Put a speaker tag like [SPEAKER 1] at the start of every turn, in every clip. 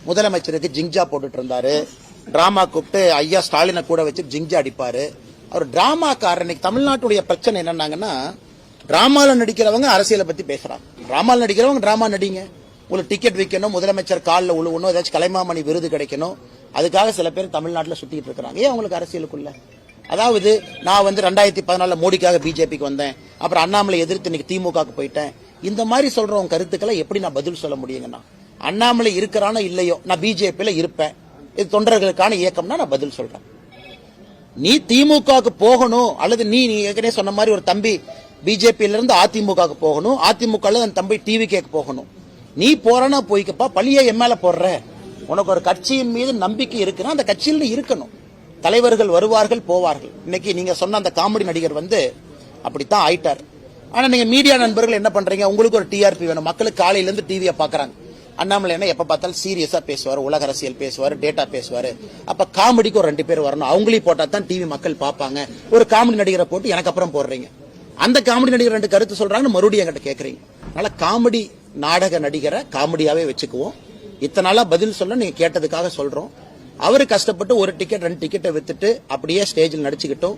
[SPEAKER 1] முதலமைச்சருக்கு ஜிங்ஜா போட்டுட்டு இருந்தாரு. டிராமா கூப்பிட்டு ஐயா ஸ்டாலினை கூட வச்சு ஜிங்ஜா அடிப்பாரு. அவர் டிராமாக்காரர். இன்னைக்கு தமிழ்நாட்டுடைய பிரச்சனை என்னன்னாங்கன்னா, டிராமால நடிக்கிறவங்க அரசியலை பத்தி பேசுறாங்க. டிராமால நடிக்கிறவங்க டிராமா நடிங்க. உங்களுக்கு டிக்கெட் விற்கணும், முதலமைச்சர் காலில் உழுவணும், ஏதாச்சும் கலைமாமணி விருது கிடைக்கணும், அதுக்காக சில பேர் தமிழ்நாட்டில் சுத்திட்டு இருக்காங்க. ஏன் உங்களுக்கு அரசியலுக்குள்ள? அதாவது நான் 2014 மோடிக்காக பிஜேபிக்கு வந்தேன், அப்புறம் அண்ணாமலை எதிர்த்து இன்னைக்கு திமுகக்கு போயிட்டேன், இந்த மாதிரி சொல்றவங்க கருத்துக்களை எப்படி நான் பதில் சொல்ல முடியுங்கன்னா? அண்ணாமலை இருக்கிறானோ இல்லையோ, நான் பிஜேபியில இருப்பேன், இது தொண்டர்களுக்கான இயக்கம்னா நான் பதில் சொல்றேன். நீ திமுகவுக்கு போகணும், அல்லது நீ ஏற்கனவே சொன்ன மாதிரி ஒரு தம்பி பிஜேபியில இருந்து அதிமுகவுக்கு போகணும், அதிமுக அந்த தம்பி டிவிகேக்கு போகணும். நீ போறனா போய்க்கப்பா, பழிய என் மேல போடுற. உனக்கு ஒரு கட்சியின் மீது நம்பிக்கை இருக்குன்னா அந்த கட்சியில் இருக்கணும். தலைவர்கள் வருவார்கள் போவார்கள். இன்னைக்கு நீங்க சொன்ன அந்த காமெடி நடிகர் அப்படித்தான் ஆயிட்டார். ஆனா நீங்க மீடியா நண்பர்கள் என்ன பண்றீங்க? உங்களுக்கு ஒரு டிஆர்பி வேணும். மக்களுக்கு காலையில இருந்து டிவியை பாக்குறாங்க. அண்ணாமலை என்ன எப்ப பார்த்தாலும் சீரியஸா பேசுவாரு, உலக அரசியல் பேசுவாரு, டேட்டா பேசுவாரு. அப்ப காமெடிக்கு ஒரு 2 பேர் வரணும், அவங்களையும் போட்டா தான் டிவி மக்கள் பார்ப்பாங்க. ஒரு காமெடி நடிகரை போட்டு எனக்கு அப்புறம் போடுறீங்க. அந்த காமெடி நடிகர் 2 கருத்து சொல்றாங்கன்னு மறுபடியும் என்கிட்ட கேக்குறீங்க. அதனால காமெடி நாடக நடிகரை காமெடியாவே வச்சுக்குவோம். இத்தனை நாளா பதில் சொல்ல நீங்க கேட்டதுக்காக சொல்றோம். அவரு கஷ்டப்பட்டு ஒரு டிக்கெட் 2 டிக்கெட்டை வித்துட்டு அப்படியே ஸ்டேஜில் நடிச்சுக்கிட்டோம்.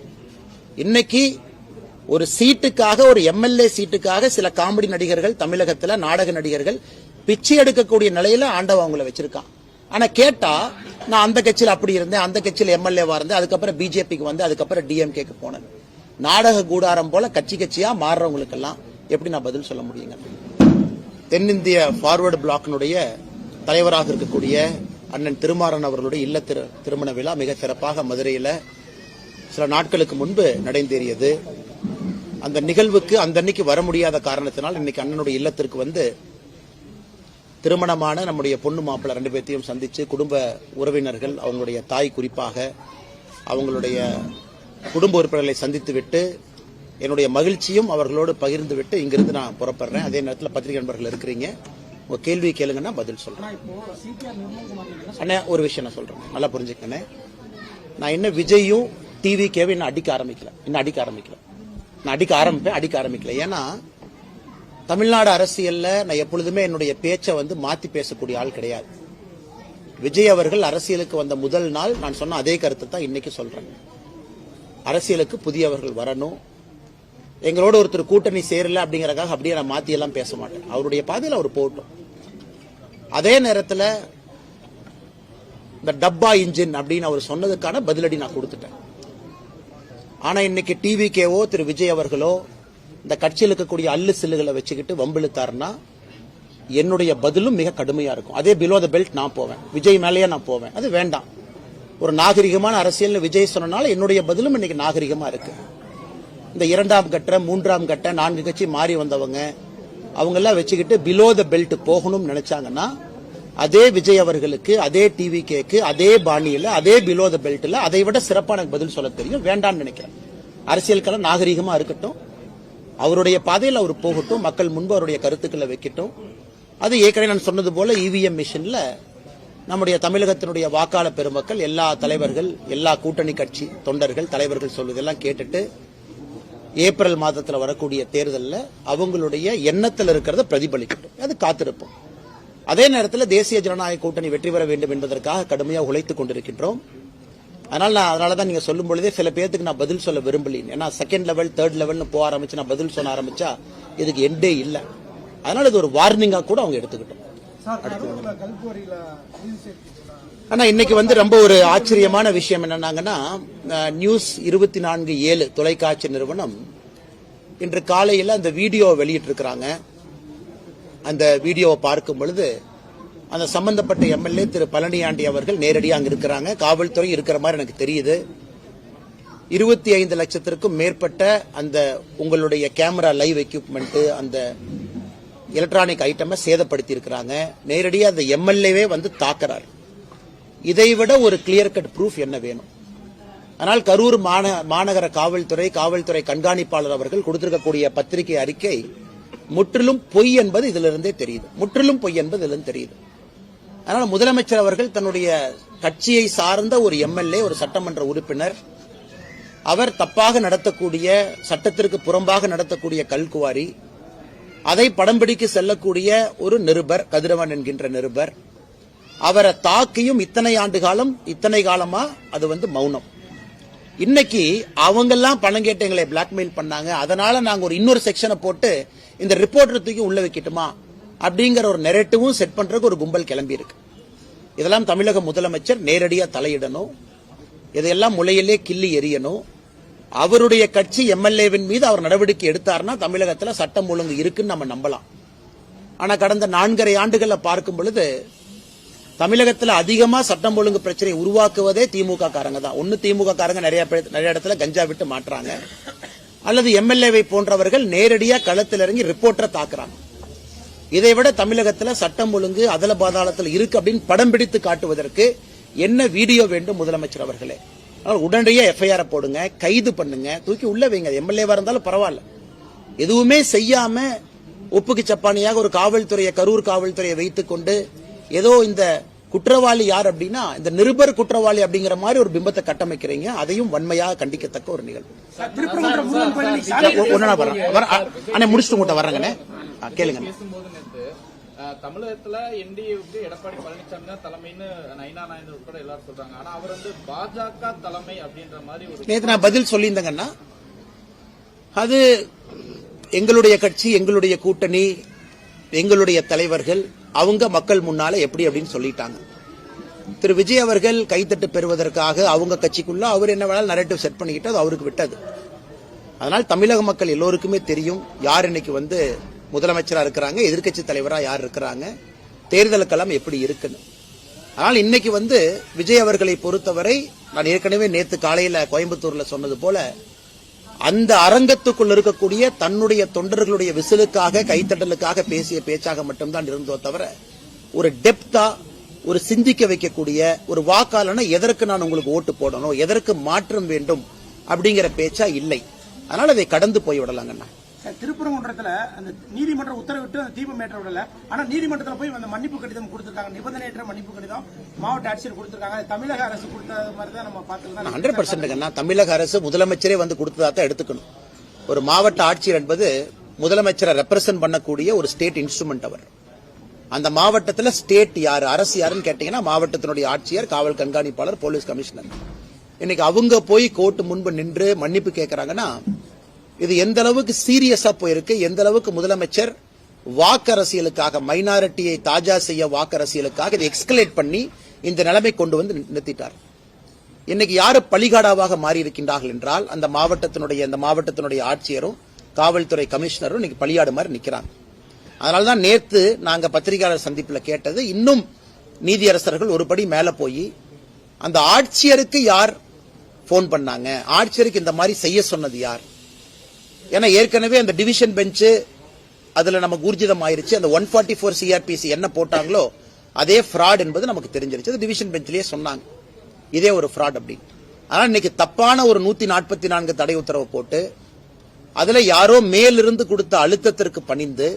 [SPEAKER 1] இன்னைக்கு ஒரு சீட்டுக்காக, ஒரு எம்எல்ஏ சீட்டுக்காக சில காமெடி நடிகர்கள் தமிழகத்துல, நாடக நடிகர்கள் பிச்சை எடுக்கக்கூடிய நிலையில ஆண்டவன் அவங்களை வச்சிருக்கான். ஆனா கேட்டா நான் அந்த கட்சியில் அப்படி இருந்தேன், அந்த கட்சியில் எம்எல்ஏவா இருந்தேன், அதுக்கப்புறம் பிஜேபிக்கு வந்து அதுக்கப்புறம் டிஎம்கேக்கு போனேன். நாடக கூடாரம் போல கட்சி கட்சியா மாறுறவங்களுக்கெல்லாம் எப்படி நான் பதில் சொல்ல முடியுங்க? தென்னிந்திய ஃபார்வர்டு பிளாக்கினுடைய தலைவராக இருக்கக்கூடிய அண்ணன் திருமாறன் அவர்களுடைய இல்ல திருமண விழா மிக சிறப்பாக மதுரையில சில நாட்களுக்கு முன்பு நடைந்தேறியது. அந்த நிகழ்வுக்கு அந்த அன்னைக்கு வர முடியாத காரணத்தினால் இன்னைக்கு அண்ணனுடைய இல்லத்திற்கு திருமணமான நம்முடைய பொண்ணு மாப்பிள்ளை 2 பேர்த்தையும் சந்திச்சு குடும்ப உறவினர்கள், அவங்களுடைய தாய் குறிப்பாக அவங்களுடைய குடும்ப உறுப்பினர்களை சந்தித்து விட்டு என்னுடைய மகிழ்ச்சியும் அவர்களோடு பகிர்ந்து விட்டு இங்கிருந்து நான் புறப்படுறேன். அதே நேரத்தில் பத்திரிகை நண்பர்கள் இருக்கிறீங்க, உங்க கேள்வி கேளுங்கன்னா பதில் சொல்றேன். அண்ணா ஒரு விஷயம் நான் சொல்றேன், நல்லா புரிஞ்சுக்கண்ணே. நான் என்ன விஜயும் டிவிகேவை இன்னும் அடிக்க ஆரம்பிக்கல. நான் அடிக்க ஆரம்பிக்கல. ஏன்னா தமிழ்நாடு அரசியல்ல நான் எப்பொழுதுமே என்னுடைய பேச்சை மாத்தி பேசக்கூடிய ஆள் கிடையாது. விஜய் அவர்கள் அரசியலுக்கு வந்த முதல் நாள் நான் சொன்ன அதே கருத்தை தான் இன்னைக்கு சொல்றேன். அரசியலுக்கு புதியவர்கள் வரணும். எங்களோட ஒருத்தர் கூட்டணி சேரல அப்படிங்கறதுக்காக அப்படியே நான் மாத்தி எல்லாம் பேச மாட்டேன். அவருடைய பாதையில் அவர் போகட்டும். அதே நேரத்தில் இந்த டப்பா இன்ஜின் அப்படின்னு அவர் சொன்னதுக்கான பதிலடி நான் கொடுத்துட்டேன். ஆனா இன்னைக்கு டிவிகேவோ திரு விஜய் அவர்களோ இந்த கட்சியில் இருக்கக்கூடிய அல்லு சில்லுகளை வச்சுக்கிட்டு வம்பிழுத்தாருன்னா என்னுடைய பதிலும் மிக கடுமையா இருக்கும். அதே பிலோ த பெல்ட் நான் போவேன், விஜய் மேலேயே நான் போவேன். அது வேண்டாம். ஒரு நாகரிகமான அரசியல் விஜய் சொன்னனால என்னுடைய பதிலும் இன்னைக்கு நாகரிகமா இருக்கு. இந்த 2ஆம் கட்ட 3ஆம் கட்ட 4 கட்சி மாறி வந்தவங்க அவங்க எல்லாம் வச்சுக்கிட்டு பிலோ த பெல்ட் போகணும்னு நினைச்சாங்கன்னா அதே விஜய் அவர்களுக்கு, அதே டிவிகேக்கு, அதே பாணியில, அதே பிலோ த பெல்ட்ல அதை விட சிறப்பான பதில் சொல்ல தெரியும். வேண்டாம்னு நினைக்கிறேன். அரசியல் நாகரிகமா இருக்கட்டும், அவருடைய பாதையில் அவர் போகட்டும், மக்கள் முன்பு அவருடைய கருத்துக்களை வைக்கட்டும். அது ஏற்கனவே நான் சொன்னது போல இவிஎம் மிஷின்ல நம்முடைய தமிழகத்தினுடைய வாக்காளர் பெருமக்கள், எல்லா தலைவர்கள், எல்லா கூட்டணி கட்சி தொண்டர்கள், தலைவர்கள் சொல்வதெல்லாம் கேட்டுட்டு ஏப்ரல் மாதத்தில் வரக்கூடிய தேர்தலில் அவங்களுடைய எண்ணத்தில் இருக்கிறத பிரதிபலிக்கட்டும். அது காத்திருப்போம். அதே நேரத்தில் தேசிய ஜனநாயக கூட்டணி வெற்றி பெற வேண்டும் என்பதற்காக கடுமையாக உழைத்துக் கொண்டிருக்கின்றோம். அதனாலதான் நீங்க சொல்லும் பொழுதே சில பேருக்கு நான் பதில் சொல்ல விரும்பல. ஏன்னா 2nd லெவல் 3rd லெவல்னு போக ஆரம்பிச்சு நான் பதில் சொல்ல ஆரம்பிச்சா இதுக்கு எண்டே இல்லை. அதனால இது ஒரு வார்னிங்கா கூட அவங்க எடுத்துக்கிட்டோம். ஆனா இன்னைக்கு ரொம்ப ஒரு ஆச்சரியமான விஷயம் என்னன்னாங்கன்னா, நியூஸ் 24/7 தொலைக்காட்சி நிறுவனம் இன்று காலையில் அந்த வீடியோ வெளியிட்டு இருக்கிறாங்க. அந்த வீடியோவை பார்க்கும் பொழுது அந்த சம்பந்தப்பட்ட எம்எல்ஏ திரு பழனியாண்டி அவர்கள் நேரடியாக அங்க இருக்கிறாங்க. காவல்துறை இருக்கிற மாதிரி எனக்கு தெரியுது. 25 லட்சத்திற்கும் மேற்பட்ட அந்த உங்களுடைய கேமரா லைவ் எக்யூப்மெண்ட், அந்த எலக்ட்ரானிக் ஐட்டமை சேதப்படுத்தி இருக்கிறாங்க. நேரடியாக அந்த எம்எல்ஏவே தாக்குறாரு. இதைவிட ஒரு கிளியர் கட் ப்ரூஃப் என்ன வேணும்? ஆனால் கரூர் மாநகர காவல்துறை கண்காணிப்பாளர் அவர்கள் கொடுத்திருக்கக்கூடிய பத்திரிகை அறிக்கை முற்றிலும் பொய் என்பது இதிலிருந்தே தெரியுது. அதனால முதலமைச்சர் அவர்கள் தன்னுடைய கட்சியை சார்ந்த ஒரு எம்எல்ஏ, ஒரு சட்டமன்ற உறுப்பினர், அவர் தப்பாக நடத்தக்கூடிய, சட்டத்திற்கு புறம்பாக நடத்தக்கூடிய கல்குவாரி, அதை படம் பிடிக்க செல்லக்கூடிய ஒரு நிருபர், கதிரவன் என்கின்ற நிருபர், அவரை தாக்கியும் இத்தனை காலமா அது மௌனம். இன்னைக்கு அவங்கெல்லாம் பணம் கேட்டு எங்களை பிளாக்மெயில் பண்ணாங்க, அதனால நாங்க இன்னொரு செக்ஷனை போட்டு இந்த ரிப்போர்ட்டர் தூக்கி உள்ள வைக்கட்டுமா அப்படிங்கிற ஒரு நெரேட்டிவும் செட் பண்றதுக்கு ஒரு கும்பல் கிளம்பி இருக்கு. இதெல்லாம் தமிழக முதலமைச்சர் நேரடியா தலையிடணும், இதையெல்லாம் முளையிலே கிள்ளி எறியணும். அவருடைய கட்சி எம்எல்ஏவின் மீது அவர் நடவடிக்கை எடுத்தார்னா தமிழகத்தில் சட்டம் ஒழுங்கு இருக்குன்னு நம்ம நம்பலாம். ஆனா கடந்த 4.5 ஆண்டுகள்ல பார்க்கும் பொழுது தமிழகத்தில் அதிகமா சட்டம் ஒழுங்கு பிரச்சனை உருவாக்குவதே திமுக காரங்க தான். ஒன்னு திமுக காரங்க நிறைய இடத்துல கஞ்சா விட்டு மாற்றாங்க, அல்லது எம்எல்ஏவை போன்றவர்கள் நேரடியா களத்தில் இறங்கி ரிப்போர்ட்டரை தாக்குறாங்க. இதை விட தமிழகத்தில் சட்டம் ஒழுங்கு அதல பாதாளத்தில் இருக்கு அப்படின்னு படம் பிடித்து காட்டுவதற்கு என்ன வீடியோ வேண்டும் முதலமைச்சர் அவர்களே? உடனடியா எஃப்ஐஆர் போடுங்க, கைது பண்ணுங்க, தூக்கி உள்ள வைங்க. எம்எல்ஏவா இருந்தாலும் பரவாயில்ல. எதுவுமே செய்யாம ஒப்புக்கு சப்பானியாக ஒரு காவல்துறையை, கரூர் காவல்துறையை வைத்துக் கொண்டு ஏதோ இந்த குற்றவாளி யார் அப்படின்னா இந்த நிருபர் குற்றவாளி அப்படிங்கிற மாதிரி ஒரு பிம்பத்தை கட்டமைக்கிறீங்க. அதையும் வன்மையாக கண்டிக்கத்தக்க ஒரு நிகழ்வு. முடிச்சுட்டு உங்கள்கிட்ட வர்றேங்கண்ணே, கேளுங்க.
[SPEAKER 2] தமிழகத்துல என்டிஏவுக்கு எடப்பாடி பழனிசாமி தான் தலைமைன்னு நைனா நாயந்தர் உட்பட எல்லாரும் சொல்றாங்க. ஆனா அவர் பாஜக தலைமை அப்படின்ற மாதிரி ஒரு
[SPEAKER 1] நேத்து நான் பதில் சொல்லியிருந்தேங்கன்னா, அது எங்களுடைய கட்சி, எங்களுடைய கூட்டணி, எங்களுடைய தலைவர்கள் அவங்க மக்கள் முன்னால எப்படி அப்படின்னு சொல்லிட்டாங்க. திரு விஜய் அவர்கள் கைத்தட்டு பெறுவதற்காக அவங்க கட்சிக்குள்ள அவர் என்ன வேணாலும் நரேட்டிவ் செட் பண்ணிக்கிட்டு அது அவருக்கு விட்டது. அதனால் தமிழக மக்கள் எல்லோருக்குமே தெரியும் யார் இன்னைக்கு முதலமைச்சரா இருக்கிறாங்க, எதிர்க்கட்சி தலைவரா யார் இருக்கிறாங்க, தேர்தலுக்கெல்லாம் எப்படி இருக்குன்னு. ஆனால் இன்னைக்கு விஜய் அவர்களை பொறுத்தவரை நான் ஏற்கனவே நேத்து காலையில கோயம்புத்தூர்ல சொன்னது போல அந்த அரங்கத்துக்குள் இருக்கக்கூடிய தன்னுடைய தொண்டர்களுடைய விசிலுக்காக கைத்தட்டலுக்காக பேசிய பேச்சாக மட்டும்தான் இருந்தோ தவிர ஒரு டெப்தா, ஒரு சிந்திக்க வைக்கக்கூடிய ஒரு வாக்காளன எதற்கு நான் உங்களுக்கு ஓட்டு போடணும், எதற்கு மாற்றம் வேண்டும் அப்படிங்கிற பேச்சா இல்லை. அதனால அதை கடந்து போய் விடலாங்கண்ணா.
[SPEAKER 3] திருப்பரங்குன்றத்துல அந்த நீதிமன்றம் உத்தரவிட்டு அந்த தீபம் ஏற்ற விடல. ஆனா நீதிமன்றத்தில் போய் அந்த மன்னிப்பு கடிதம் கொடுத்திருக்காங்க, நிபந்தனையற்ற மன்னிப்பு கடிதம் மாவட்ட ஆட்சியர் கொடுத்திருக்காங்க. தமிழக அரசு கொடுத்த மாதிரி தான் நம்ம பார்த்துக்கலாம்.
[SPEAKER 1] 100% தமிழக அரசு முதலமைச்சரே கொடுத்ததா தான் எடுத்துக்கணும். ஒரு மாவட்ட ஆட்சியர் என்பது முதலமைச்சரை ரெப்ரசென்ட் பண்ணக்கூடிய ஒரு ஸ்டேட் இன்ஸ்ட்ருமெண்ட். அவர் அந்த மாவட்டத்தில் ஸ்டேட் யாரு, அரசு யாருன்னு கேட்டீங்கன்னா மாவட்டத்தினுடைய ஆட்சியர், காவல் கண்காணிப்பாளர், போலீஸ் கமிஷனர். இன்னைக்கு அவங்க போய் கோர்ட் முன்பு நின்று மன்னிப்பு கேட்கறாங்கன்னா இது எந்த அளவுக்கு சீரியஸா போயிருக்கு, எந்த அளவுக்கு முதலமைச்சர் வாக்கரசியலுக்காக, மைனாரிட்டியை தாஜா செய்ய வாக்கரசியலுக்காக இதை எக்ஸ்கலேட் பண்ணி இந்த நிலைமை கொண்டு நிறுத்திட்டார். இன்னைக்கு யாரு பலிகாடாவாக மாறி இருக்கின்றார்கள் என்றால் அந்த மாவட்டத்தினுடைய ஆட்சியரும் காவல்துறை கமிஷனரும் இன்னைக்கு பலியாடு மாதிரி நிக்கிறாங்க. அதனால்தான் நேத்து நாங்க பத்திரிகையாளர் சந்திப்பில் கேட்டது, இன்னும் நீதியரசர்கள் ஒரு படி மேல போய் அந்த ஆட்சியருக்கு யார் போன் பண்ணாங்க, ஆட்சியருக்கு இந்த மாதிரி செய்ய சொன்னது யார்? ஏன்னா ஏற்கனவே அந்த டிவிஷன் பெஞ்ச் அதுல நமக்கு ஊர்ஜிதம் ஆயிருச்சு. அந்த 144 சிஆர்பிசி என்ன போட்டாங்களோ அதே ஃப்ராட் என்பது நமக்கு தெரிஞ்சிருச்சு. அது டிவிஷன் பெஞ்சிலேயே சொன்னாங்க இதே ஒரு ஃப்ராட் அப்படின்னு. ஆனா இன்னைக்கு தப்பான ஒரு 144 தடை உத்தரவு போட்டு அதுல யாரோ மேலிருந்து கொடுத்த அழுத்தத்திற்கு பணிந்து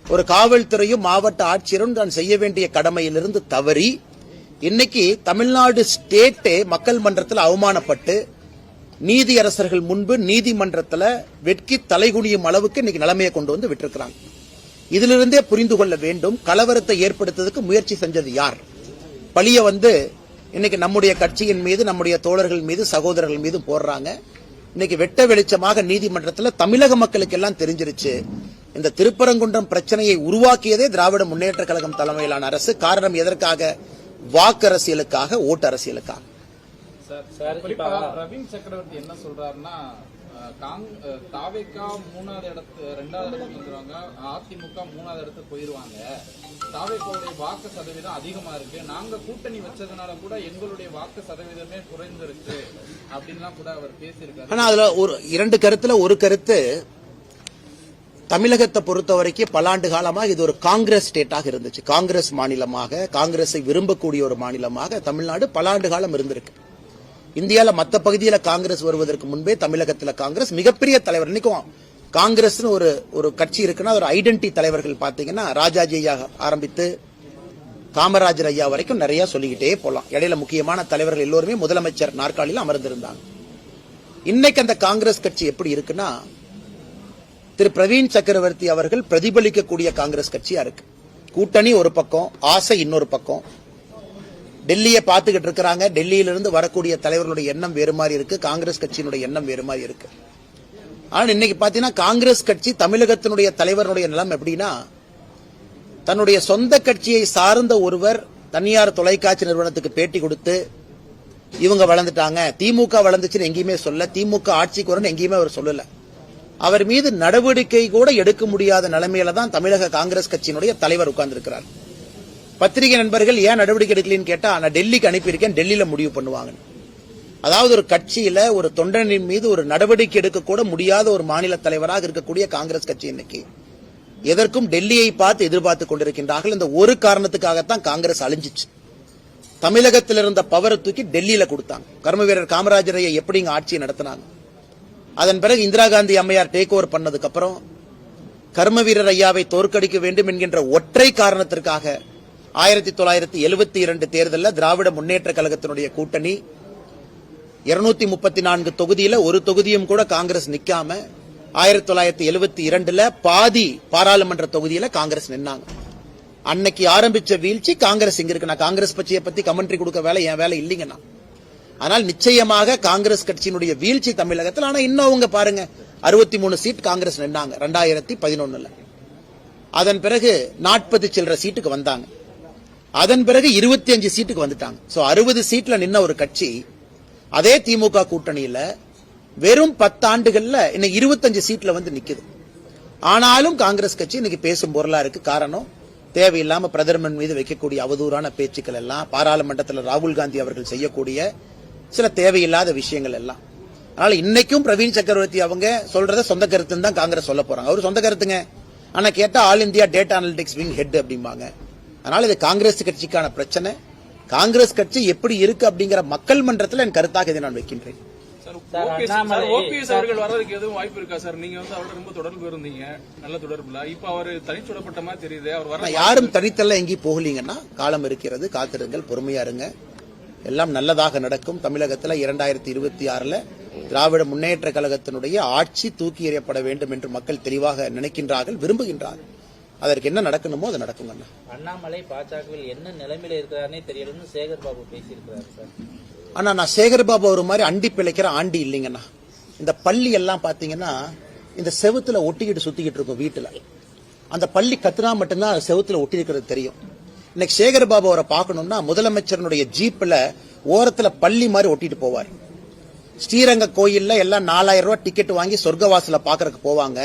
[SPEAKER 1] ஒரு காவல்துறையும் மாவட்ட ஆட்சியரும் தான் செய்ய வேண்டிய கடமையிலிருந்து தவறி இன்னைக்கு தமிழ்நாடு ஸ்டேட்டே மக்கள் மன்றத்தில் அவமானப்பட்டு நீதியரசர்கள் முன்பு நீதிமன்றத்தில் வெட்கி தலைகுனியும் அளவுக்கு இன்னைக்கு நிலைமையை கொண்டு விட்டிருக்கிறாங்க. இதிலிருந்தே புரிந்து கொள்ள வேண்டும், கலவரத்தை ஏற்படுத்துவதற்கு முயற்சி செஞ்சது யார்? பழிய இன்னைக்கு நம்முடைய கட்சியின் மீது, நம்முடைய தோழர்கள் மீது, சகோதரர்கள் மீது போடுறாங்க. இன்னைக்கு வெட்ட வெளிச்சமாக நீதிமன்றத்தில் தமிழக மக்களுக்கு எல்லாம் தெரிஞ்சிருச்சு இந்த திருப்பரங்குன்றம் பிரச்சனையை உருவாக்கியதே திராவிட முன்னேற்ற கழகம் தலைமையிலான அரசு. காரணம் எதற்காக? வாக்கு அரசியலுக்காக, ஓட்டு அரசியலுக்காக.
[SPEAKER 2] ரவீன் சக்கரவர்த்தி என்ன சொல்றாருன்னா, தாவேகா 2வது இடத்துக்கு வந்துருவாங்க, அதிமுக 3வது இடத்துக்கு போயிருவாங்க. தாவேகாவுடைய வாக்கு சதவீதம் அதிகமா இருக்கு, நாங்க கூட்டணி வச்சதுனால கூட எங்களுடைய வாக்கு சதவீதமே குறைந்திருக்கு அப்படின்லாம் கூட அவர் பேசியிருக்காரு.
[SPEAKER 1] ஆனா அதுல ஒரு 2 கருத்துல ஒரு கருத்து, தமிழகத்தை பொறுத்த வரைக்கும் பல ஆண்டு காலமாக இது ஒரு காங்கிரஸ் ஸ்டேட்டாக இருந்துச்சு. காங்கிரஸ் மாநிலமாக, காங்கிரஸை விரும்பக்கூடிய ஒரு மாநிலமாக தமிழ்நாடு பல ஆண்டு காலம் இருந்திருக்கு. இந்தியாவில் மற்ற பகுதியில் காங்கிரஸ் வருவதற்கு முன்பே தமிழகத்தில் காங்கிரஸ் மிகப்பெரிய தலைவர். இன்னைக்கும் காங்கிரஸ் ஒரு கட்சி இருக்குன்னா ஒரு ஐடென்டி தலைவர்கள் பாத்தீங்கன்னா ராஜாஜி ஐயா ஆரம்பித்து காமராஜர் ஐயா வரைக்கும் நிறைய சொல்லிக்கிட்டே போலாம். இடையில முக்கியமான தலைவர்கள் எல்லோருமே முதலமைச்சர் நாற்காலியில் அமர்ந்திருந்தாங்க. இன்னைக்கு அந்த காங்கிரஸ் கட்சி எப்படி இருக்குன்னா திரு பிரவீன் சக்கரவர்த்தி அவர்கள் பிரதிபலிக்கக்கூடிய காங்கிரஸ் கட்சியா இருக்கு. கூட்டணி ஒரு பக்கம், ஆசை இன்னொரு பக்கம். டெல்லியை பார்த்துக்கிட்டு இருக்கிறாங்க. டெல்லியிலிருந்து வரக்கூடிய தலைவர்களுடைய எண்ணம் வேறு மாதிரி இருக்கு, காங்கிரஸ் கட்சியினுடைய எண்ணம் வேறு மாதிரி இருக்கு. ஆனா இன்னைக்கு பாத்தீங்கன்னா காங்கிரஸ் கட்சி தமிழகத்தினுடைய தலைவருடைய நிலம் எப்படின்னா, தன்னுடைய சொந்த கட்சியை சார்ந்த ஒருவர் தனியார் தொலைக்காட்சி நிறுவனத்துக்கு பேட்டி கொடுத்து இவங்க வளர்ந்துட்டாங்க, திமுக வளர்ந்துச்சுன்னு எங்கேயுமே சொல்ல, திமுக ஆட்சிக்கு வரணும் எங்கேயுமே அவர் சொல்லல. அவர் மீது நடவடிக்கை கூட எடுக்க முடியாத நிலைமையில தான் தமிழக காங்கிரஸ் கட்சியினுடைய தலைவர் உட்கார்ந்து இருக்கிறார். பத்திரிகை நண்பர்கள் ஏன் நடவடிக்கை எடுக்கலன்னு கேட்டா, நான் டெல்லிக்கு அனுப்பியிருக்கேன், டெல்லியில முடிவு பண்ணுவாங்க. அதாவது ஒரு கட்சியில ஒரு தொண்டனின் மீது ஒரு நடவடிக்கை எடுக்க கூட முடியாத ஒரு மாநில தலைவராக இருக்கக்கூடிய காங்கிரஸ் கட்சி இன்னைக்கு எதற்கும் டெல்லியை பார்த்து எதிர்பார்த்துக் கொண்டிருக்கின்றார்கள். இந்த ஒரு காரணத்துக்காகத்தான் காங்கிரஸ் அழிஞ்சிச்சு. தமிழகத்தில் இருந்த பவரை தூக்கி டெல்லியில கொடுத்தாங்க. கர்ம வீரர் காமராஜரையை எப்படி இங்க ஆட்சியை நடத்தினாங்க. அதன் பிறகு இந்திரா காந்தி அம்மையார் டேக் ஓவர் பண்ணதுக்கு அப்புறம் கர்ம வீரர் ஐயாவை தோற்கடிக்க வேண்டும் என்கின்ற ஒற்றை காரணத்திற்காக 1972 தேர்தலில் திராவிட முன்னேற்ற கழகத்தினுடைய கூட்டணி 234 தொகுதியில ஒரு தொகுதியும் கூட காங்கிரஸ் நிக்காம 1972 பாதி பாராளுமன்ற தொகுதியில காங்கிரஸ் நின்னாங்க. அன்னைக்கு ஆரம்பிச்ச வீழ்ச்சி காங்கிரஸ் இங்க இருக்கு. நான் காங்கிரஸ் கட்சியை பத்தி கமெண்ட்ரி கொடுக்க வேலை என் வேலை இல்லைங்கண்ணா. ஆனால் நிச்சயமாக காங்கிரஸ் கட்சியினுடைய வீழ்ச்சி தமிழகத்தில். ஆனா இன்னும் அவங்க பாருங்க, 63 சீட் காங்கிரஸ் நின்னாங்க 2011. அதன் பிறகு 40 சில்லற சீட்டுக்கு வந்தாங்க. அதன் பிறகு 25 சீட்டுக்கு வந்துட்டாங்க. 60 சீட்ல நின்ன ஒரு கட்சி அதே திமுக கூட்டணியில வெறும் 10 ஆண்டுகள்ல இன்னைக்கு 25 சீட்ல வந்து நிக்குது. ஆனாலும் காங்கிரஸ் கட்சி இன்னைக்கு பேசும் பொருளா இருக்கு. காரணம், தேவையில்லாம பிரதமர் மீது வைக்கக்கூடிய அவதூறான பேச்சுக்கள் எல்லாம், பாராளுமன்றத்தில் ராகுல் காந்தி அவர்கள் செய்யக்கூடிய சில தேவையில்லாத விஷயங்கள் எல்லாம். அதனால இன்னைக்கும் பிரவீன் சக்கரவர்த்தி அவங்க சொல்றத சொந்த கருத்துன்னு தான் காங்கிரஸ் சொல்ல போறாங்க. அவர் சொந்த கருத்துங்க. ஆனா கேட்டா all India data analytics wing head அப்படிம்பாங்க. அதனால இது காங்கிரஸ் கட்சிக்கான பிரச்சனை. காங்கிரஸ் கட்சி எப்படி இருக்கு அப்படிங்கிற மக்கள் மன்றத்தில் என் கருத்தாக இதை நான் வைக்கின்றேன்.
[SPEAKER 4] ஓபிஎஸ் அவர்கள் வர்றதுக்கு எதுவும் வாய்ப்பு இருக்கா சார்? நீங்க வந்து அவரோட ரொம்ப தொடர்பு இருந்தீங்க, நல்ல தொடர்புல. இப்ப அவர் தனிச்சுடப்பட்ட மாதிரி தெரியுது. அவர் வர
[SPEAKER 1] யாரும் தனித்தல்ல எங்கேயும் போகலீங்கன்னா, காலம் இருக்கிறது, காத்திருங்கள், பொறுமையா இருங்க, எல்லாம் நல்லதாக நடக்கும். தமிழகத்தில் 2026 திராவிட முன்னேற்ற கழகத்தினுடைய ஆட்சி தூக்கி எறியப்பட வேண்டும் என்று மக்கள் தெளிவாக நினைக்கின்றார்கள், விரும்புகின்றார்கள். அதற்கு என்ன நடக்கணுமோ அது நடக்குங்க.
[SPEAKER 5] அண்ணாமலை பாஜகவில் என்ன நிலைமையில இருக்கிறாரே தெரியலன்னு சேகர் பாபு பேசியிருக்கிறாரு சார்.
[SPEAKER 1] ஆனா நான் சேகர் பாபு ஒரு மாதிரி அண்டி பிழைக்கிற ஆண்டி இல்லைங்கண்ணா. இந்த பள்ளி எல்லாம் பாத்தீங்கன்னா இந்த செவுத்துல ஒட்டிக்கிட்டு சுத்திக்கிட்டு இருக்கும் வீட்டுல. அந்த பள்ளி கத்துனா மட்டும்தான் செவுத்துல ஒட்டி இருக்கிறது தெரியும். இன்னைக்கு சேகர் பாபு அவரை பார்க்கணும்னா முதலமைச்சருடைய ஜீப்ல ஓரத்துல பள்ளி மாதிரி ஒட்டிட்டு போவார். ஸ்ரீரங்க கோயில்ல எல்லாம் 4000 ரூபாய் டிக்கெட் வாங்கி சொர்க்கவாசல பாக்குறதுக்கு போவாங்க.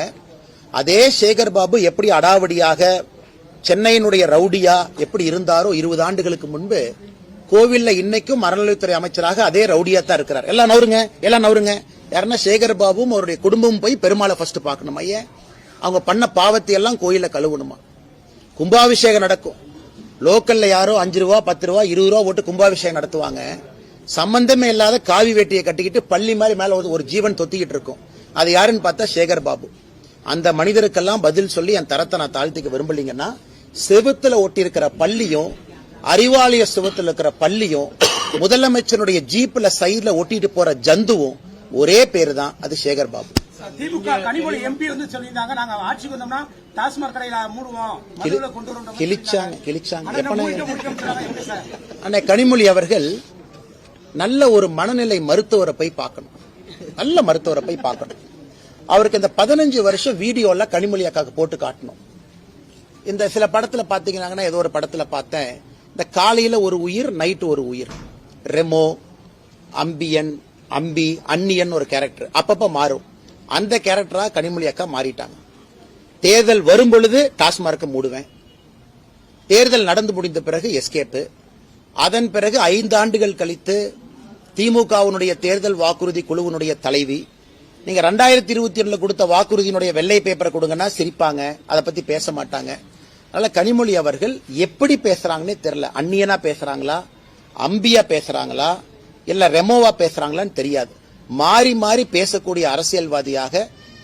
[SPEAKER 1] அதே சேகர் பாபு எப்படி அடாவடியாக சென்னையினுடைய ரவுடியா எப்படி இருந்தாரோ 20 ஆண்டுகளுக்கு முன்பு, கோவில்ல இன்னைக்கும் அறநிலையத்துறை அமைச்சராக அதே ரவுடியா தான் இருக்கிறார். எல்லாம் நவருங்க. யாருன்னா சேகர் பாபுவும் அவருடைய குடும்பமும் போய் பெருமாளை ஃபர்ஸ்ட் பார்க்கணும். ஐயா, அவங்க பண்ண பாவத்தை எல்லாம் கோயில கழுவணுமா? கும்பாபிஷேகம் நடக்கும். லோக்கல்ல யாரோ 5 ரூபா 10 ரூபா 20 ரூபா போட்டு கும்பாபிஷேகம் நடத்துவாங்க. சம்பந்தமே இல்லாத காவி வேட்டியை கட்டிக்கிட்டு பள்ளி மாதிரி மேல ஒரு ஜீவன் தொத்திக்கிட்டு இருக்கும். அது யாருன்னு பார்த்தா சேகர் பாபு. அந்த மனிதருக்கெல்லாம் பதில் சொல்லி என் தரத்தை நான் தாழ்த்திக்க விரும்பலீங்கன்னா, செவுத்துல ஒட்டி இருக்கிற பள்ளியும் அறிவாலய செவுத்துல இருக்கிற பள்ளியும் முதலமைச்சருடைய ஜீப்ல சைட்ல ஒட்டிட்டு போற ஜந்துவும் ஒரே பேரு தான், அது சேகர் பாபு.
[SPEAKER 3] திமுக கனிமொழி எம்பி வந்து சொல்லியிருந்தாங்க, நாங்க ஆட்சிக்கு வந்தோம்னா டாஸ்மாக் கடையில மூடுவோம், மதுரை கொண்டு வரோம்.
[SPEAKER 1] கிழிச்சாங்க. கனிமொழி அவர்கள் நல்ல ஒரு மனநிலை மருத்துவரை போய் பார்க்கணும். நல்ல மருத்துவரை போய் பார்க்கணும். அவருக்கு இந்த 15 வருஷம் வீடியோல கனிமொழி அக்காக்கு போட்டு காட்டணும். இந்த சில படத்துல பாத்தீங்கன்னா, ஏதோ ஒரு படத்துல பார்த்தேன், இந்த காலையில ஒரு உயிர், நைட்டு ஒரு உயிர். ரெமோ, அம்பியன், அம்பி, அன்னியன் ஒரு கேரக்டர் அப்பப்ப மாறும். அந்த கேரக்டரா கனிமொழி அக்கா மாறிட்டாங்க. தேர்தல் வரும் பொழுது டாஸ்மார்க்க மூடுவேன், தேர்தல் நடந்து முடிந்த பிறகு எஸ்கேப்பு, அதன் பிறகு 5 ஆண்டுகள் கழித்து திமுகவினுடைய தேர்தல் வாக்குறுதி குழுவினுடைய தலைவி. நீங்க 2021 கொடுத்த வாக்குறுதியினுடைய வெள்ளை பேப்பரை கொடுங்கன்னா சிரிப்பாங்க, அதை பத்தி பேச மாட்டாங்க. அதனால கனிமொழி அவர்கள் எப்படி பேசுறாங்கன்னே தெரியல. அந்நியனா பேசுறாங்களா, அம்பியா பேசுறாங்களா, இல்ல ரெமோவா பேசுறாங்களான்னு தெரியாது. மாறி மாறி பேசக்கூடிய அரசியல்வாதியாக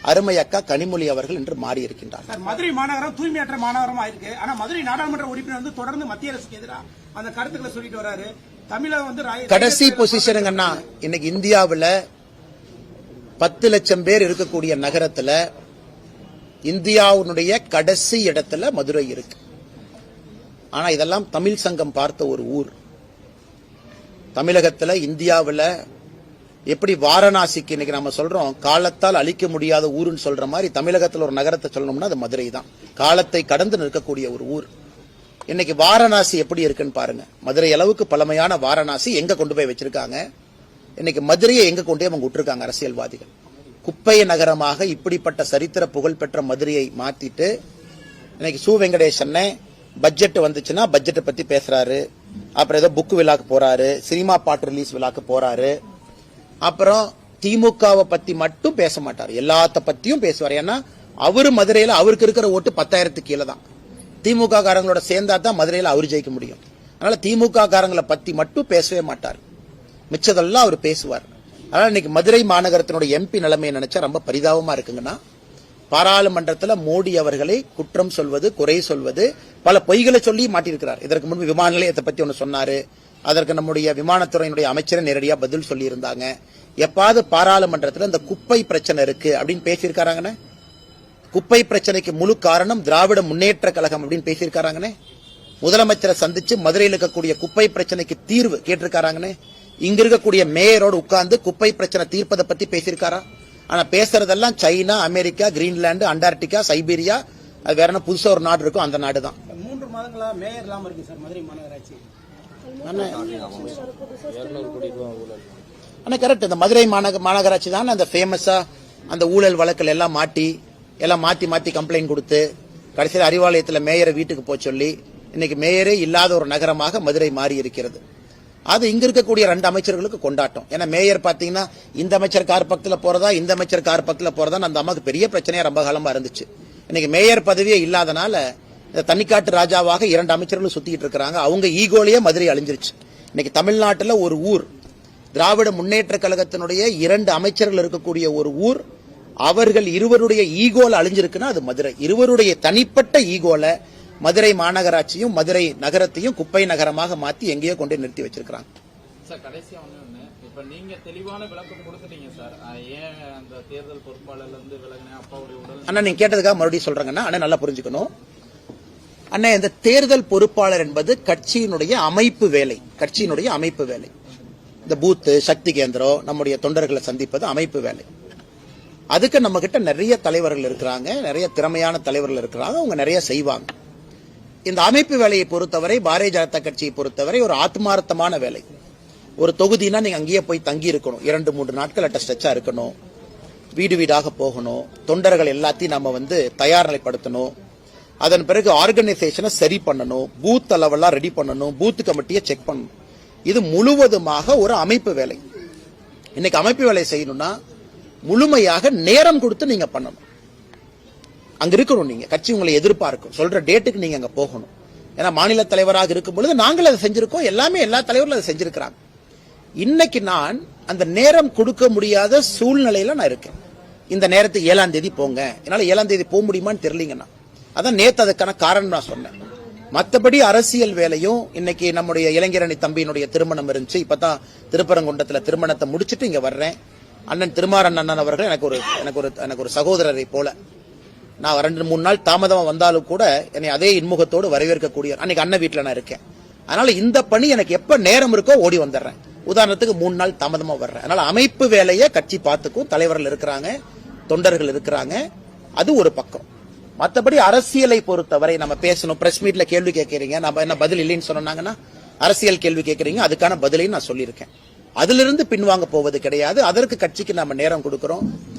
[SPEAKER 1] அருமை அக்கா கனிமொழி அவர்கள் என்று மாறி இருக்கின்றார்.
[SPEAKER 3] மதுரை மாநகரம் தூய்மையற்ற மாநகரமா இருக்கு. ஆனா மதுரை நாடாளுமன்ற உறுப்பினர் வந்து தொடர்ந்து மத்திய அரசுக்கு எதிராக அந்த கருத்துக்களை சொல்லிட்டு வராரு. தமிழகம் வந்து
[SPEAKER 1] கடைசி பொசிஷனுங்கன்னா, இன்னைக்கு இந்தியாவில் 10 லட்சம் பேர் இருக்கக்கூடிய நகரத்துல இந்தியாவுடைய கடைசி இடத்துல மதுரை இருக்கு. ஆனா இதெல்லாம் தமிழ் சங்கம் பார்த்த ஒரு ஊர். தமிழகத்துல, இந்தியாவுல எப்படி வாரணாசிக்கு இன்னைக்கு நம்ம சொல்றோம் காலத்தால் அழிக்க முடியாத ஊருன்னு சொல்ற மாதிரி தமிழகத்துல ஒரு நகரத்தை சொல்லணும்னா அது மதுரை தான். காலத்தை கடந்து நிற்கக்கூடிய ஒரு ஊர். இன்னைக்கு வாரணாசி எப்படி இருக்குன்னு பாருங்க. மதுரை அளவுக்கு பழமையான வாரணாசி எங்க கொண்டு போய் வச்சிருக்காங்க. இன்னைக்கு மதுரையை எங்க கொண்டு போய் அவங்க விட்டுருக்காங்க அரசியல்வாதிகள். குப்பை நகரமாக இப்படிப்பட்ட சரித்திர புகழ்பெற்ற மதுரையை மாத்திட்டு இன்னைக்கு சு வெங்கடேசன் பட்ஜெட் வந்துச்சுன்னா பட்ஜெட்டை பத்தி பேசுறாரு. அப்புறம் ஏதோ புக் விழாக்கு போறாரு, சினிமா பாட்டு ரிலீஸ் விழாக்கு போறாரு. அப்புறம் திமுகவை பத்தி மட்டும் பேச மாட்டார், எல்லாத்த பத்தியும் பேசுவார். ஏன்னா அவரு மதுரையில அவருக்கு இருக்கிற ஓட்டு 10,000 கீழே தான். திமுக காரங்களோட சேர்ந்தா தான் மதுரையில அவர் ஜெயிக்க முடியும். அதனால திமுக காரங்களை பத்தி மட்டும் பேசவே மாட்டார், மிச்சதெல்லாம் அவர் பேசுவார். அதனால இன்னைக்கு மதுரை மாநகரத்தினுடைய எம்பி நிலைமையை நினைச்சா ரொம்ப பரிதாபமா இருக்குங்கன்னா, பாராளுமன்றத்தில் மோடி அவர்களை குற்றம் சொல்வது, குறை சொல்வது, பல பொய்களை சொல்லி மாட்டியிருக்கிறார். இதற்கு முன்பு விமான நிலையத்தை பத்தி ஒன்று சொன்னாரு. அதற்கு நம்முடைய விமானத்துறையினுடைய அமைச்சரை நேரடியாக பதில் சொல்லி இருந்தாங்க. எப்பாவது பாராளுமன்றத்தில் இந்த குப்பை பிரச்சனை இருக்கு அப்படின்னு பேசியிருக்காங்கன்னு, குப்பை பிரச்சனைக்கு முழு காரணம் திராவிட முன்னேற்ற கழகம் அப்படின்னு பேசியிருக்காங்கன்னு, முதலமைச்சரை சந்திச்சு மதுரையில் இருக்கக்கூடிய குப்பை பிரச்சனைக்கு தீர்வு கேட்டிருக்காங்கன்னு, இங்க இருக்கக்கூடிய மேயரோடு உட்கார்ந்து குப்பை பிரச்சனை தீர்ப்பதை பத்தி பேசியிருக்காரா? ஆனா பேசுறதெல்லாம் China, America, Greenland, Antarctica, Siberia, அது வேற என்ன புதுசா ஒரு நாடு இருக்கும், அந்த நாடு தான்.
[SPEAKER 3] 3 மாதங்களா மேயர் இல்லாம இருக்கு சார் மதுரை மாநகராட்சி.
[SPEAKER 1] ஆனா கரெக்ட், இந்த மதுரை மாநகராட்சி தான் அந்த ஃபேமஸா அந்த ஊழல் வழக்கில் எல்லாம் மாத்தி மாத்தி கம்ப்ளைண்ட் கொடுத்து கடைசியில் அறிவாலயத்தில் மேயரை வீட்டுக்கு போக சொல்லி இன்னைக்கு மேயரே இல்லாத ஒரு நகரமாக மதுரை மாறி இருக்கிறது. அது இங்க இருக்கக்கூடிய 2 அமைச்சர்களுக்கு கொண்டாட்டம். ஏன்னா மேயர் பாத்தீங்கன்னா இந்த அமைச்சர் கார் பக்கத்துல போறதா, இந்த அமைச்சர் கார் பக்கத்துல போறதா அந்த அம்மாக்கு பெரிய பிரச்சனையா ரொம்ப காலமா இருந்துச்சு. இன்னைக்கு மேயர் பதவியே இல்லாதனால தனிக்காட்டு ராஜாவாக 2 அமைச்சர்களும் சுத்திட்டு இருக்காங்க. அவங்க ஈகோலயே மதுரை அழிஞ்சிருச்சு. இன்னைக்கு தமிழ்நாட்டில் ஒரு ஊர், திராவிட முன்னேற்ற கழகத்தினுடைய 2 அமைச்சர்கள் இருக்கக்கூடிய ஒரு ஊர், அவர்கள் இருவருடைய ஈகோல அழிஞ்சிருக்குன்னா அது மதுரை. இருவருடைய தனிப்பட்ட ஈகோல மதுரை மாநகராட்சியும் மதுரை நகரத்தையும் குப்பை நகரமாக மாத்தி எங்கேயோ கொண்டு நிறுத்தி வச்சிருக்காங்க.
[SPEAKER 2] சார் கடைசியா ஒண்ணு, இப்ப நீங்க தெளிவான விளக்கம் கொடுத்துட்டீங்க சார். ஏன் அந்த தேர்தல் பொறுப்பாளர்ல இருந்து விலகின அப்பாவுடைய உடல்
[SPEAKER 1] அண்ணா நீங்க கேட்டதுக்காக மறுபடியும் சொல்றாங்கன்னா அண்ணா நல்லா புரிஞ்சுக்கணும். அண்ணா இந்த தேர்தல் பொறுப்பாளர் என்பது கட்சியினுடைய அமைப்பு வேலை, கட்சியினுடைய அமைப்பு வேலை. இந்த பூத்து, சக்தி கேந்திரம், நம்முடைய தொண்டர்களை சந்திப்பது அமைப்பு வேலை. அதுக்கு நம்ம கிட்ட நிறைய தலைவர்கள் இருக்கிறாங்க, நிறைய திறமையான தலைவர்கள் இருக்கிறாங்க, அவங்க நிறைய செய்வாங்க. இந்த அமைப்பு வேலையை பொறுத்தவரை, பாரதிய ஜனதா கட்சியை பொறுத்தவரை ஒரு ஆத்மார்த்தமான வேலை. ஒரு தொகுதினா நீங்க அங்கேயே போய் தங்கி இருக்கணும், 2-3 நாட்கள் அட்டஸ்டச்சா இருக்கணும், வீடு வீடாக போகணும், தொண்டர்கள் எல்லாத்தையும் நம்ம தயார் நிலைப்படுத்தணும், அதன் பிறகு ஆர்கனைசேஷனை சரி பண்ணணும், பூத் அளவெல்லாம் ரெடி பண்ணணும், பூத் கமிட்டியை செக் பண்ணணும். இது முழுவதுமாக ஒரு அமைப்பு வேலை. இன்னைக்கு அமைப்பு வேலை செய்யணும்னா முழுமையாக நேரம் கொடுத்து நீங்க பண்ணணும். அங்க இருக்கணும், நீங்க கட்சி உங்களை எதிர்பார்க்கும், சொல்ற டேட்டுக்கு நீங்க அங்க போகணும். ஏன்னா மாநில தலைவராக இருக்கும் பொழுது நாங்கள் அதை செஞ்சிருக்கோம், எல்லா தலைவர்களும் அதை செஞ்சிருக்கிறாங்க. இன்னைக்கு நான் அந்த நேரம் கொடுக்க முடியாத சூழ்நிலையில நான் இருக்கேன். இந்த நேரத்துக்கு 7ஆம் தேதி போங்க, என்னால 7ஆம் தேதி போக முடியுமான்னு தெரியலீங்கன்னா அதான் நேத்து அதுக்கான காரணம் நான் சொன்னேன். மற்றபடி அரசியல் வேலையும் இன்னைக்கு நம்முடைய இளைஞரணி தம்பியினுடைய திருமணம் இருந்துச்சு. இப்பதான் திருப்பரங்குன்றத்துல திருமணத்தை முடிச்சுட்டு இங்க வர்றேன். அண்ணன் திருமாறன் அண்ணன் அவர்கள் எனக்கு ஒரு சகோதரரை போல. நான் 2-3 நாள் தாமதமா வந்தாலும் கூட என்னை அதே இன்முகத்தோடு வரவேற்கக்கூடிய அன்னைக்கு அண்ணன் வீட்டுல நான் இருக்கேன். அதனால இந்த பணி எனக்கு எப்ப நேரம் இருக்கோ ஓடி வந்துடுறேன். உதாரணத்துக்கு 3 நாள் தாமதமா வர்றேன். அதனால அமைப்பு வேலையை கட்சி பார்த்துக்கும், தலைவர்கள் இருக்கிறாங்க, தொண்டர்கள் இருக்கிறாங்க, அது ஒரு பக்கம். மற்றபடி அரசியலை பொறுத்தவரை நம்ம பேசணும். பிரஸ் மீட்ல கேள்வி கேட்கறீங்க, நம்ம என்ன பதில் இல்லைன்னு சொன்னாங்கன்னா அரசியல் கேள்வி கேட்கறீங்க, அதுக்கான பதிலையும் நான் சொல்லியிருக்கேன். அதிலிருந்து பின்வாங்க போவது கிடையாது. அதற்கு கட்சிக்கு நம்ம நேரம் கொடுக்கிறோம்.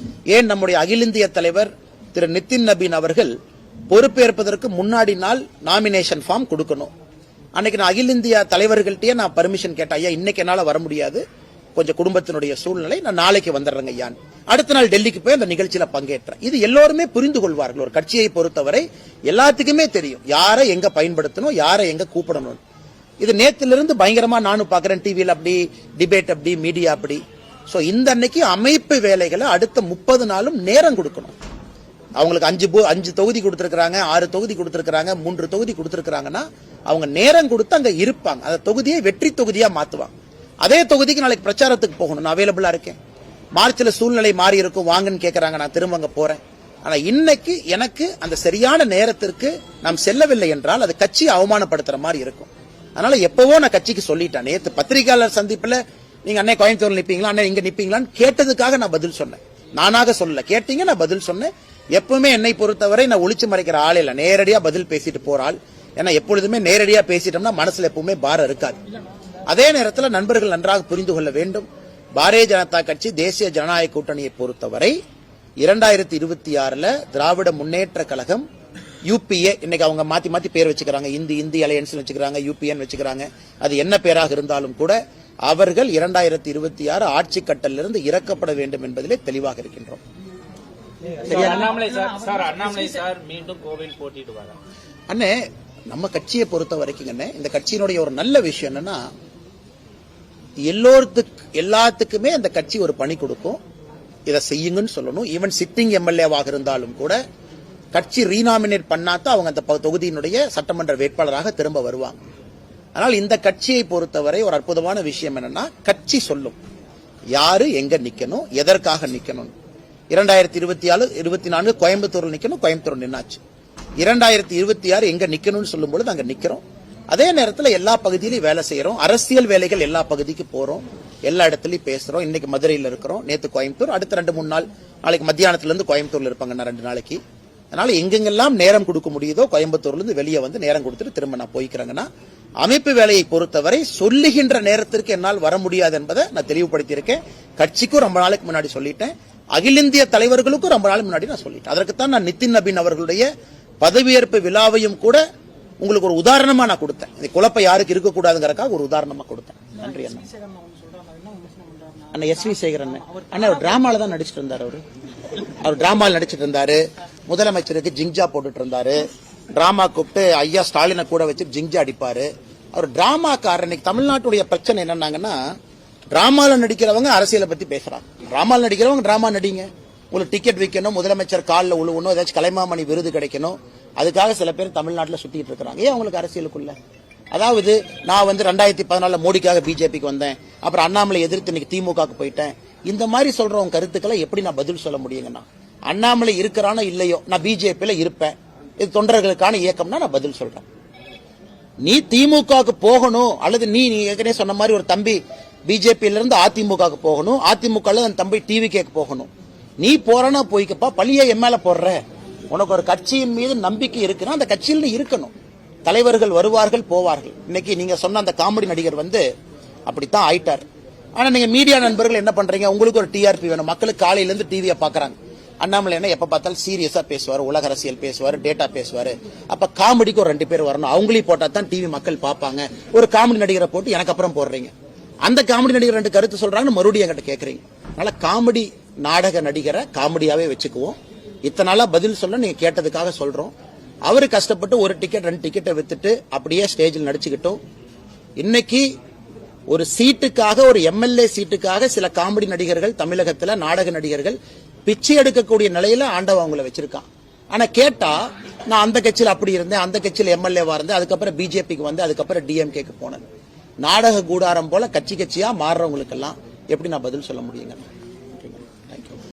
[SPEAKER 1] ஏன் நம்முடைய அகில இந்திய தலைவர் திரு நிதின் நபீன் அவர்கள் பொறுப்பேற்பதற்கு முன்னாடி நாள் நாமினேஷன் ஃபார்ம் கொடுக்கணும். அன்னைக்கு நான் அகில இந்திய தலைவர்கள்ட்டே நான் பர்மிஷன் கேட்டேன், ஐயா இன்னைக்கு என்னால வர முடியாது, கொஞ்சம் குடும்பத்தினுடைய சூழ்நிலை, நான் நாளைக்கு வந்துடுறேங்க ஐயான்னு. அடுத்த நாள் டெல்லிக்கு போய் அந்த நிகழ்ச்சியில பங்கேற்றேன். இது எல்லோருமே புரிந்து கொள்வார்கள். ஒரு கட்சியை பொறுத்தவரை எல்லாத்துக்குமே தெரியும் யாரை எங்க பயன்படுத்தணும், யாரை எங்க கூப்பிடணும். இது நேத்திலிருந்து பயங்கரமா நானும் பாக்குறேன், டிவியில் அப்படி டிபேட், அப்படி மீடியா அப்படி. சோ இந்த அன்னைக்கு அமைப்பு வேலைகளை அடுத்த 30 நாளும் நேரம் கொடுக்கணும். அவங்களுக்கு 5 தொகுதி கொடுத்திருக்காங்க, 6 தொகுதி கொடுத்திருக்காங்க, 3 தொகுதி கொடுத்திருக்காங்கன்னா அவங்க நேரம் கொடுத்து அங்க இருப்பாங்க. அந்த தொகுதியை வெற்றி தொகுதியா மாத்துவாங்க. அதே தொகுதிக்கு நாளைக்கு பிரச்சாரத்துக்கு போகணும், நான் அவைலபிளா இருக்கேன். மார்ச்ல சூழ்நிலை மாறி இருக்கும், வாங்கன்னு கேட்கறாங்க, நான் திரும்ப அங்க போறேன். ஆனா இன்னைக்கு எனக்கு அந்த சரியான நேரத்திற்கு நாம் செல்லவில்லை என்றால் அது கட்சியை அவமானப்படுத்துற மாதிரி இருக்கும். அதனால எப்பவோ நான் கட்சிக்கு சொல்லிட்டேன். நேத்து பத்திரிகையாளர் சந்திப்புல நீங்க அண்ணே கோயம்புத்தூர்ல நிப்பீங்களா, அண்ணே இங்க நிப்பீங்களான்னு கேட்டதுக்காக நான் பதில் சொன்னேன். நானாக சொல்லல, கேட்டீங்க, நான் பதில் சொன்னேன். எப்பவுமே என்னை பொறுத்தவரை நான் ஒளிச்சு மறைக்கிற ஆள் இல்ல, நேரடியா பதில் பேசிட்டு போறாள். ஏன்னா எப்பொழுதுமே நேரடியா பேசிட்டோம்னா மனசுல எப்பவுமே பாரம் இருக்காது. அதே நேரத்தில் நண்பர்கள் நன்றாக புரிந்து கொள்ள வேண்டும், பாரதிய ஜனதா கட்சி தேசிய ஜனநாயக கூட்டணியை பொறுத்தவரை 2026 திராவிட முன்னேற்ற கழகம் யூபிஏ, இன்னைக்கு அவங்க மாத்தி மாத்தி பேர் வச்சுக்கிறாங்க, இந்தி அலையன்ஸ் வச்சுக்கிறாங்க, யூபிஎன் வச்சுக்கிறாங்க. அது என்ன பேராக இருந்தாலும் கூட அவர்கள் 2026 ஆட்சி கட்டலிலிருந்து இறக்கப்பட வேண்டும் என்பதிலே தெளிவாக இருக்கின்றோம்.
[SPEAKER 5] அண்ணாமலை சார் மீண்டும் கோவில் போட்டிடுவாங்க.
[SPEAKER 1] அண்ணே, நம்ம கட்சியை பொறுத்த வரைக்கும் இந்த கட்சியினுடைய ஒரு நல்ல விஷயம் என்னன்னா, எல்லாத்துக்குமே அந்த கட்சி ஒரு பணி கொடுக்கும், இதை செய்யுங்கன்னு சொல்லணும். ஈவன் சிட்டிங் எம்எல்ஏவாக இருந்தாலும் கூட கட்சி ரீநாமினேட் பண்ணாதான் அவங்க அந்த தொகுதியினுடைய சட்டமன்ற வேட்பாளராக திரும்ப வருவாங்க. ஆனால் இந்த கட்சியை பொறுத்தவரை ஒரு அற்புதமான விஷயம் என்னன்னா, கட்சி சொல்லும் யாரு எங்க நிக்கணும், எதற்காக நிக்கணும். 2024 கோயம்புத்தூர்ல நிக்கணும், கோயம்புத்தூர் நின்னாச்சு. 2026 எங்க நிக்கணும்னு சொல்லும் பொழுது அங்க நிக்கிறோம். அதே நேரத்தில் எல்லா பகுதியிலும் வேலை செய்யறோம், அரசியல் வேலைகள் எல்லா பகுதிக்கு போறோம், எல்லா இடத்துலயும் பேசுறோம். இன்னைக்கு மதுரையில் இருக்கிறோம், நேத்து கோயம்புத்தூர், அடுத்த 2-3 நாள் நாளைக்கு மத்தியானத்துல இருந்து கோயம்புத்தூர்ல இருப்பாங்க 2 நாளைக்கு. அதனால எங்கெங்கெல்லாம் நேரம் கொடுக்க முடியுதோ கோயம்புத்தூர்ல இருந்து வெளியே வந்து நேரம் கொடுத்துட்டு திரும்ப நான் போய்க்கிறேங்கன்னா, அமைப்பு வேலையை பொறுத்தவரை சொல்லுகின்ற நேரத்திற்கு என்னால் வர முடியாது என்பதை நான் தெளிவுபடுத்தியிருக்கேன். கட்சிக்கும் ரொம்ப நாளைக்கு முன்னாடி சொல்லிட்டேன், அகில இந்திய தலைவர்களுக்கும் ரொம்ப நாள் முன்னாடி நான் சொல்லிட்டேன். அதற்குத்தான் நான் நிதின் நபீன் அவர்களுடைய பதவியேற்பு விழாவையும் கூட உங்களுக்கு ஒரு உதாரணமா நான் கொடுத்தேன். இந்த குழப்பம் யாருக்கு இருக்கக்கூடாதுங்கிறதுக்காக ஒரு உதாரணமா கொடுத்தேன். நன்றி அண்ணா. அண்ணா எஸ் வி சேகர் அண்ணா ஒரு டிராமால தான் நடிச்சிட்டு இருந்தாரு. அவர் டிராமால நடிச்சிட்டு இருந்தாரு, முதலமைச்சருக்கு ஜிங்ஜா போட்டுட்டு இருந்தாரு, டிராமா கூப்பிட்டு ஐயா ஸ்டாலினை கூட வச்சு ஜிங்ஜா அடிப்பாரு. அவர் டிராமாக்காரர். இன்னைக்கு தமிழ்நாட்டுடைய பிரச்சனை என்னன்னாங்கன்னா, டிராமால நடிக்கிறவங்க அரசியலை பத்தி பேசுறாங்க. டிராமால நடிக்கிறவங்க டிராமா நடிங்க, உங்களுக்கு டிக்கெட் விற்கணும், முதலமைச்சர் காலில் உழுவணும், ஏதாச்சும் கலைமாமணி விருது கிடைக்கணும், அதுக்காக சில பேர் தமிழ்நாட்டில் சுத்திட்டு இருக்காங்க. ஏன் அவங்களுக்கு அரசியலுக்குள்ள? அதாவது நான் 2014 மோடிக்காக பிஜேபிக்கு வந்தேன், அப்புறம் அண்ணாமலை எதிர்த்து இன்னைக்கு திமுகவுக்கு போயிட்டேன், இந்த மாதிரி சொல்றவங்க கருத்துக்களை எப்படி நான் பதில் சொல்ல முடியுங்கன்னா? அண்ணாமலை இருக்கிறானோ இல்லையோ, நான் பிஜேபியில இருப்பேன், இது தொண்டர்களுக்கான இயக்கம்னா நான் பதில் சொல்றேன். நீ திமுகவுக்கு போகணும், அல்லது நீ ஏற்கனவே சொன்ன மாதிரி ஒரு தம்பி பிஜேபியில இருந்து அதிமுகவுக்கு போகணும், அதிமுக அந்த தம்பி டிவிகேக்கு போகணும். நீ போறனா போய்க்கப்பா, பழிய எம்எல்ல போடுற. உனக்கு ஒரு கட்சியின் மீது நம்பிக்கை இருக்குன்னா அந்த கட்சியில் இருக்கணும். தலைவர்கள் வருவார்கள் போவார்கள். இன்னைக்கு நீங்க சொன்ன அந்த காமெடி நடிகர் அப்படித்தான் ஆயிட்டார். ஆனா நீங்க மீடியா நண்பர்கள் என்ன பண்றீங்க, உங்களுக்கு ஒரு டிஆர்பி வேணும், மக்களுக்கு காலையில இருந்து டிவியை பாக்குறாங்க. அண்ணாமலை என்ன எப்ப பார்த்தாலும் சீரியஸா பேசுவாரு, உலக அரசியல் பேசுவாரு, டேட்டா பேசுவாரு. அப்ப காமெடிக்கு ஒரு 2 பேர் வரணும், அவங்களையும் போட்டா தான் டிவி மக்கள் பார்ப்பாங்க. ஒரு காமெடி நடிகரை போட்டு எனக்கு அப்புறம் போடுறீங்க, அந்த காமெடி நடிகர் 2 கருத்து சொல்றாங்கன்னு மறுபடியும் என்கிட்ட கேக்குறீங்க. அதனால காமெடி நாடக நடிகரை காமெடியாவே வச்சுக்குவோம். இத்தனை நாளா பதில் சொல்ல நீங்க கேட்டதுக்காக சொல்றோம். அவரு கஷ்டப்பட்டு ஒரு டிக்கெட் 2 டிக்கெட்டை வித்துட்டு அப்படியே ஸ்டேஜில் நடிச்சுக்கிட்டோம். இன்னைக்கு ஒரு சீட்டுக்காக, ஒரு எம்எல்ஏ சீட்டுக்காக சில காமெடி நடிகர்கள் தமிழகத்துல, நாடக நடிகர்கள் பிச்சை எடுக்கக்கூடிய நிலையில ஆண்டவன் அவங்கள வச்சிருக்கான். ஆனா கேட்டா நான் அந்த கட்சியில் அப்படி இருந்தேன், அந்த கட்சியில் எம்எல்ஏவா இருந்தேன், அதுக்கப்புறம் பிஜேபிக்கு வந்து அதுக்கப்புறம் டிஎம்கேக்கு போனேன். நாடக கூடாரம் போல கட்சியா மாறுறவங்களுக்கெல்லாம் எப்படி நான் பதில் சொல்ல முடியுங்க?